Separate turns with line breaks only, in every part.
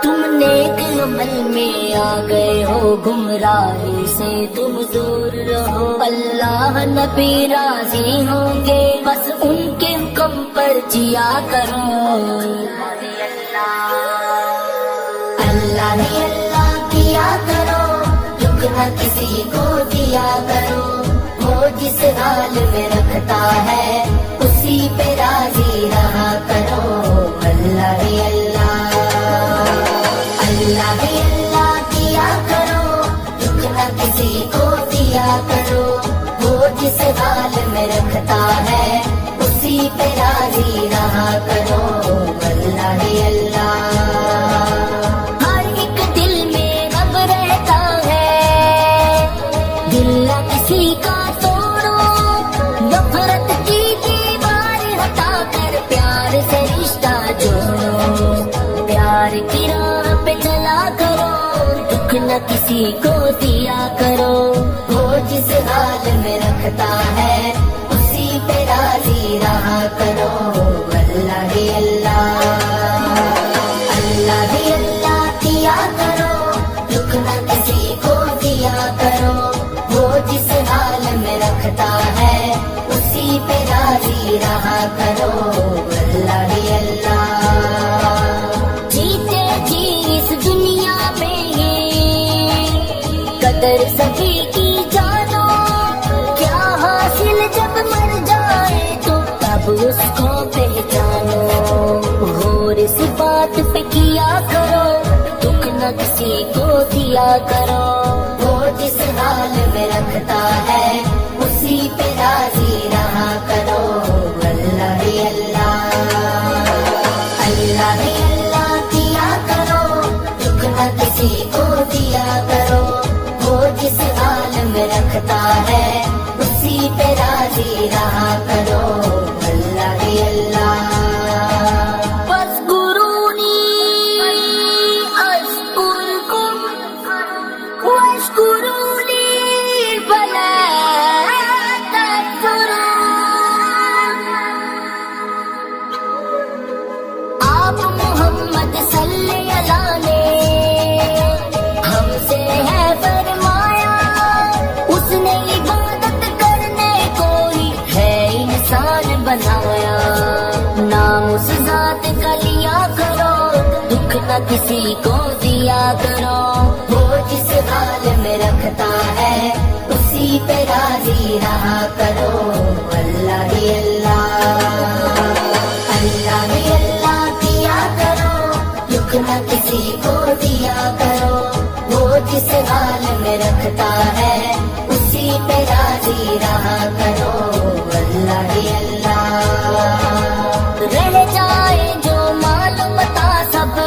تم نیک عمل میں آ گئے ہو، گمراہی سے تم دور رہو۔ اللہ نبی راضی ہوں گے، بس ان کے حکم پر جیا کرو۔ اللہ نے اللہ کیا کرو، دکھ نہ کسی کو دیا کرو۔ وہ جس حال میں رکھتا ہے اسی پہ راضی رہا کرو۔ اللہ ہی اللہ، اللہ ہی اللہ کیا کرو، دکھ نہ کسی کو دیا کرو۔ وہ جس حال میں رکھتا ہے اسی پہ راضی رہا کرو۔ اللہ ہی اللہ، ہر ایک دل میں رب رہتا ہے، دل نہ کسی کا توڑو۔ نفرت کی دیوار ہٹا کر پیار سے رشتہ جوڑو۔ پیار کی راہ پہ چلا کرو، دکھ نہ کسی کو دیا کرو۔ وہ جس حال میں رکھتا ہے اسی پہ راضی رہا کرو۔ اللہ ہی اللہ، اللہ ہی اللہ کیا کرو، دکھ نہ کسی کو دیا کرو۔ وہ جس حال میں رکھتا ہے اسی پہ راضی رہا کرو۔ اللہ ہی اللہ، جیتے جی اس دنیا میں قدر سبھی کی جانو۔ کیا حاصل جب مر جائے تو تب اس کو پہچانو۔ اور اس بات پہ کیا کرو، دکھ نہ کسی کو دیا کرو۔ وہ جس حال میں رکھتا ہے اسی پہ راضی رہا کرو۔ اللہ ہی اللہ، اللہ ہی اللہ کیا کرو، دکھ نہ کسی کو دیا کرو۔ وہ جس حال میں رکھتا ہے اسی پہ راضی رہا کرو۔ اللہ ہی اللہ، فاذکرونی اذکرکم واشکرونی فلا تکفرون۔ آپ محمد صلی اللہ نے ہم سے ہے فرمایا، اس نے عبادت کرنے کو ہی ہے انسان بنایا۔ نام اس ذات کا لیا کرو، دکھ نہ کسی کو دیا کرو۔ وہ جس حال میں رکھتا ہے اسی پہ راضی رہا کرو۔ اللہ ہی اللہ، اللہ ہی اللہ کیا کرو، دکھ نہ کسی کو دیا کرو۔ وہ جس حال میں رکھتا ہے اسی پہ راضی رہا کرو۔ اللہ ہی اللہ، رہ جائے جو مال متا سب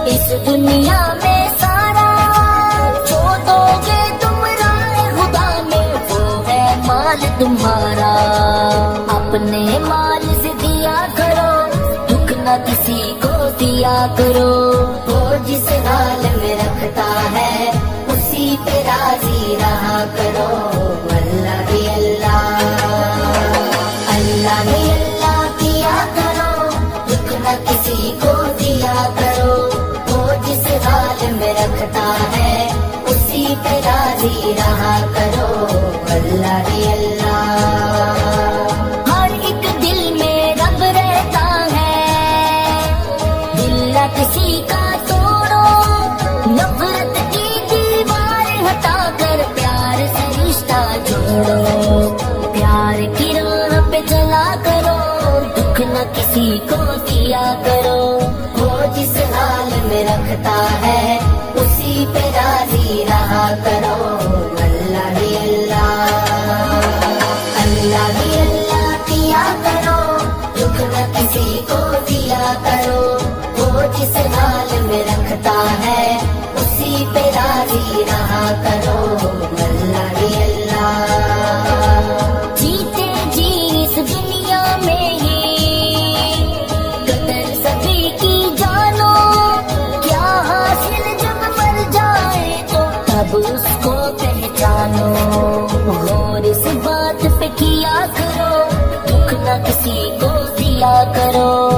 اس دنیا میں سارا، جو دو گے تم رائے خدا میں وہ ہے مال تمہارا۔ اپنے مال سے دیا کرو، دکھ نہ کسی کو دیا کرو۔ وہ جس حال میں رکھتا ہے اسی پہ راضی رہا کرو۔ اللہ ہی اللہ، اللہ ہی اللہ کیا کرو، دکھ نہ کسی کو دیا کرو۔ وہ جس حال میں رکھتا ہے اسی پہ راضی رہا کرو۔ اللہ ہی اللہ، ہر ایک دل میں رب رہتا ہے، دل نہ کسی کا توڑو۔ نفرت کی دیوار ہٹا کر پیار سے رشتہ جوڑو۔ پیار کی راہ پہ چلا کرو، دکھ نہ کسی کو دیا کرو۔ وہ جس حال میں رکھتا ہے اسی پہ راضی رہا کرو۔ اللہ ہی اللہ، اللہ ہی اللہ کیا کرو، دکھ نہ کسی کو دیا کرو۔ وہ جس حال میں رکھتا ہے اسی پہ راضی رہا کرو۔ اللہ ہی اللہ، جیتے جی اس دنیا میں قدر سبھی کی جانو۔ کیا حاصل جب مر جائے تو تب اس کو پہچانو۔ اور اس بات پہ کیا کرو، دکھ نہ کسی کو دیا کرو۔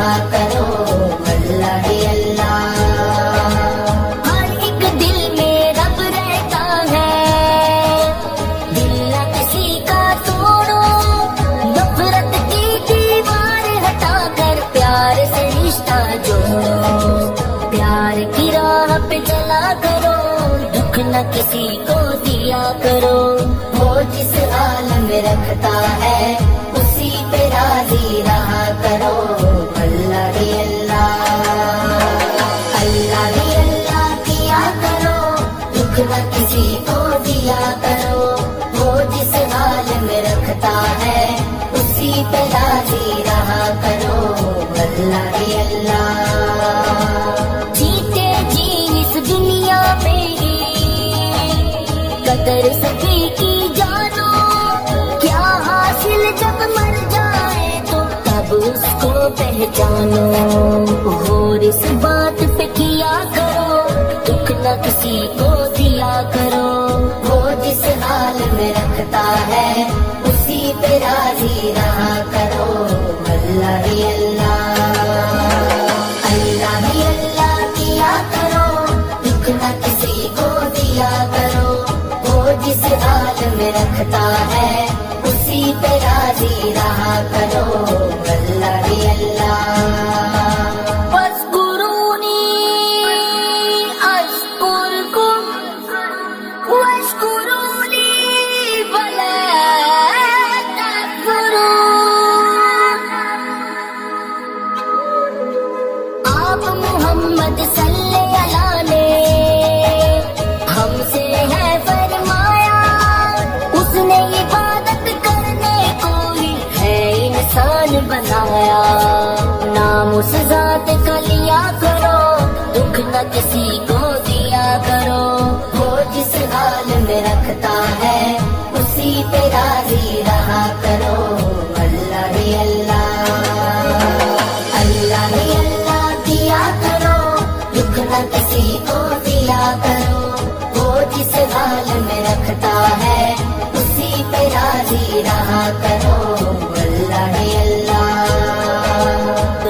رہا کرو اللہ ہی اللہ. ہر ایک دل میں رب رہتا ہے، دل نہ کسی کا توڑو، نفرت کی دیوار ہٹا کر پیار سے رشتہ جوڑو. پیار کی راہ پہ چلا کرو، دکھ نہ کسی کو دیا کرو. وہ جس حال میں رکھتا ہے اسی پہ راضی رہا کرو اللہ ہی اللہ. اللہ ہی اللہ کیا کرو، دکھ نہ کسی کو دیا کرو. وہ جس حال میں رکھتا ہے اسی پہ راضی رہا کرو اللہ ہی اللہ. جیتے جی اس دنیا میں ہی قدر سبھی کی جانو، کیا حاصل جب مر جائے تو تب اس کو پہچانو. اور اس بات پہ کیا کرو، دکھ نہ کسی کو دیا کرو. وہ جس حال میں رکھتا ہے اسی پہ راضی رہا کرو اللہ ہی اللہ. اللہ ہی اللہ کیا کرو، دکھ نہ کسی کو دیا کرو. وہ جس حال میں رکھتا ہے اسی پہ راضی رہا کرو اللہ ہی اللہ. واذکرونی اذکرکم واشکرونی ولا تکفرون. آپ محمد صلی اللہ نے ہم سے ہے فرمایا، اس نے عبادت کرنے کو ہی ہے انسان بنایا. نام اس ذات کا لیا کرو، دکھ نہ کسی کو دیا کرو. وہ جس حال میں رکھتا ہے اسی پہ راضی رہا کرو اللہ ہی اللہ. اللہ ہی اللہ کیا کرو، دکھ نہ کسی کو دیا کرو. وہ جس حال میں رکھتا ہے اسی پہ راضی رہا کرو اللہ ہی اللہ.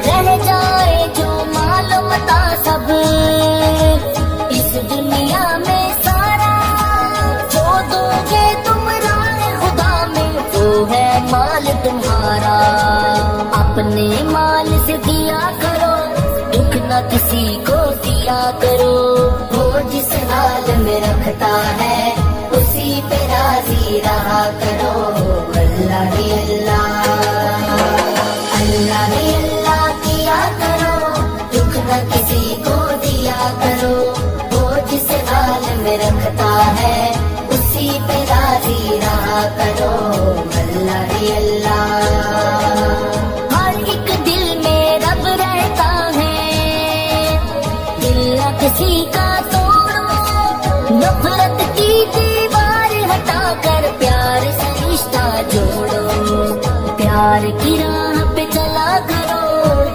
رہ جائے جو مال و متا سب اس دنیا میں سارا، جو دو گے تم راہ خدا میں وہ ہے مال تمہارا. اپنے مال سے دیا کرو، دکھ نہ کسی کو دیا کرو. وہ جس حال میں رکھتا ہے اسی پہ راضی رہا کرو اللہ ہی اللہ. اللہ ہی اللہ کیا کرو، دکھ نہ کسی کو دیا کرو. وہ جس حال میں رکھتا ہے اسی پہ راضی رہا کرو اللہ ہی اللہ. ہر ایک دل میں رب رہتا ہے، دل نہ کسی کا توڑو، نفرت کی دیوار ہٹا کر پیار سے رشتہ جوڑو. پیار کی راہ پہ چلا کرو،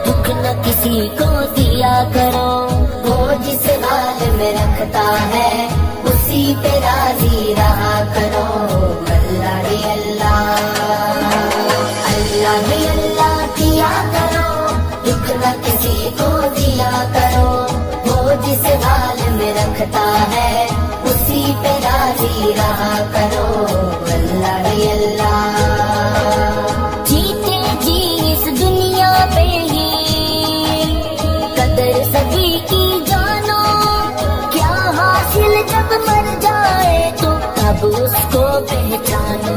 دکھ نہ کسی کو دیا کرو. وہ جس حال میں رکھتا ہے اسی پہ راضی رہا کرو اللہ ہی اللہ. اللہ ہی اللہ کیا کرو، دکھ نہ کسی کو دیا کرو. وہ جس حال میں رکھتا ہے اسی پہ راضی رہا کرو اللہ ہی اللہ. جیتے جی اس دنیا پہ ہی قدر سبھی کی جانو، کیا حاصل جب مر جائے تو تب اس کو پہچانو.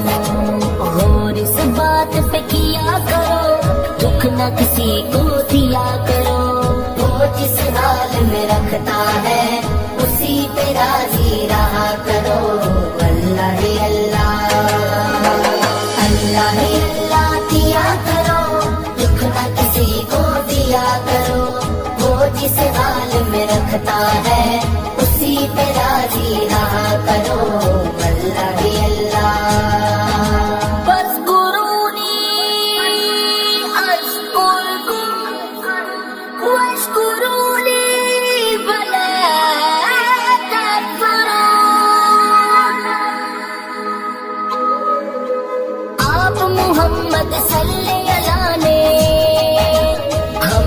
اور اس بات پہ کیا کرو، دکھ نہ کسی کو دیا کرو. وہ جس حال میں رکھتا ہے اسی پہ راضی رہا کرو اللہ ہی اللہ. اللہ ہی اللہ کیا کرو، دکھ نہ کسی کو دیا کرو. وہ جس حال میں رکھتا ہے اسی پہ راضی رہا کرو اللہ ہی اللہ. واذکرونی اذکرکم واشکرونی ولا تکفرون. آپ محمد صلی اللہ نے ہم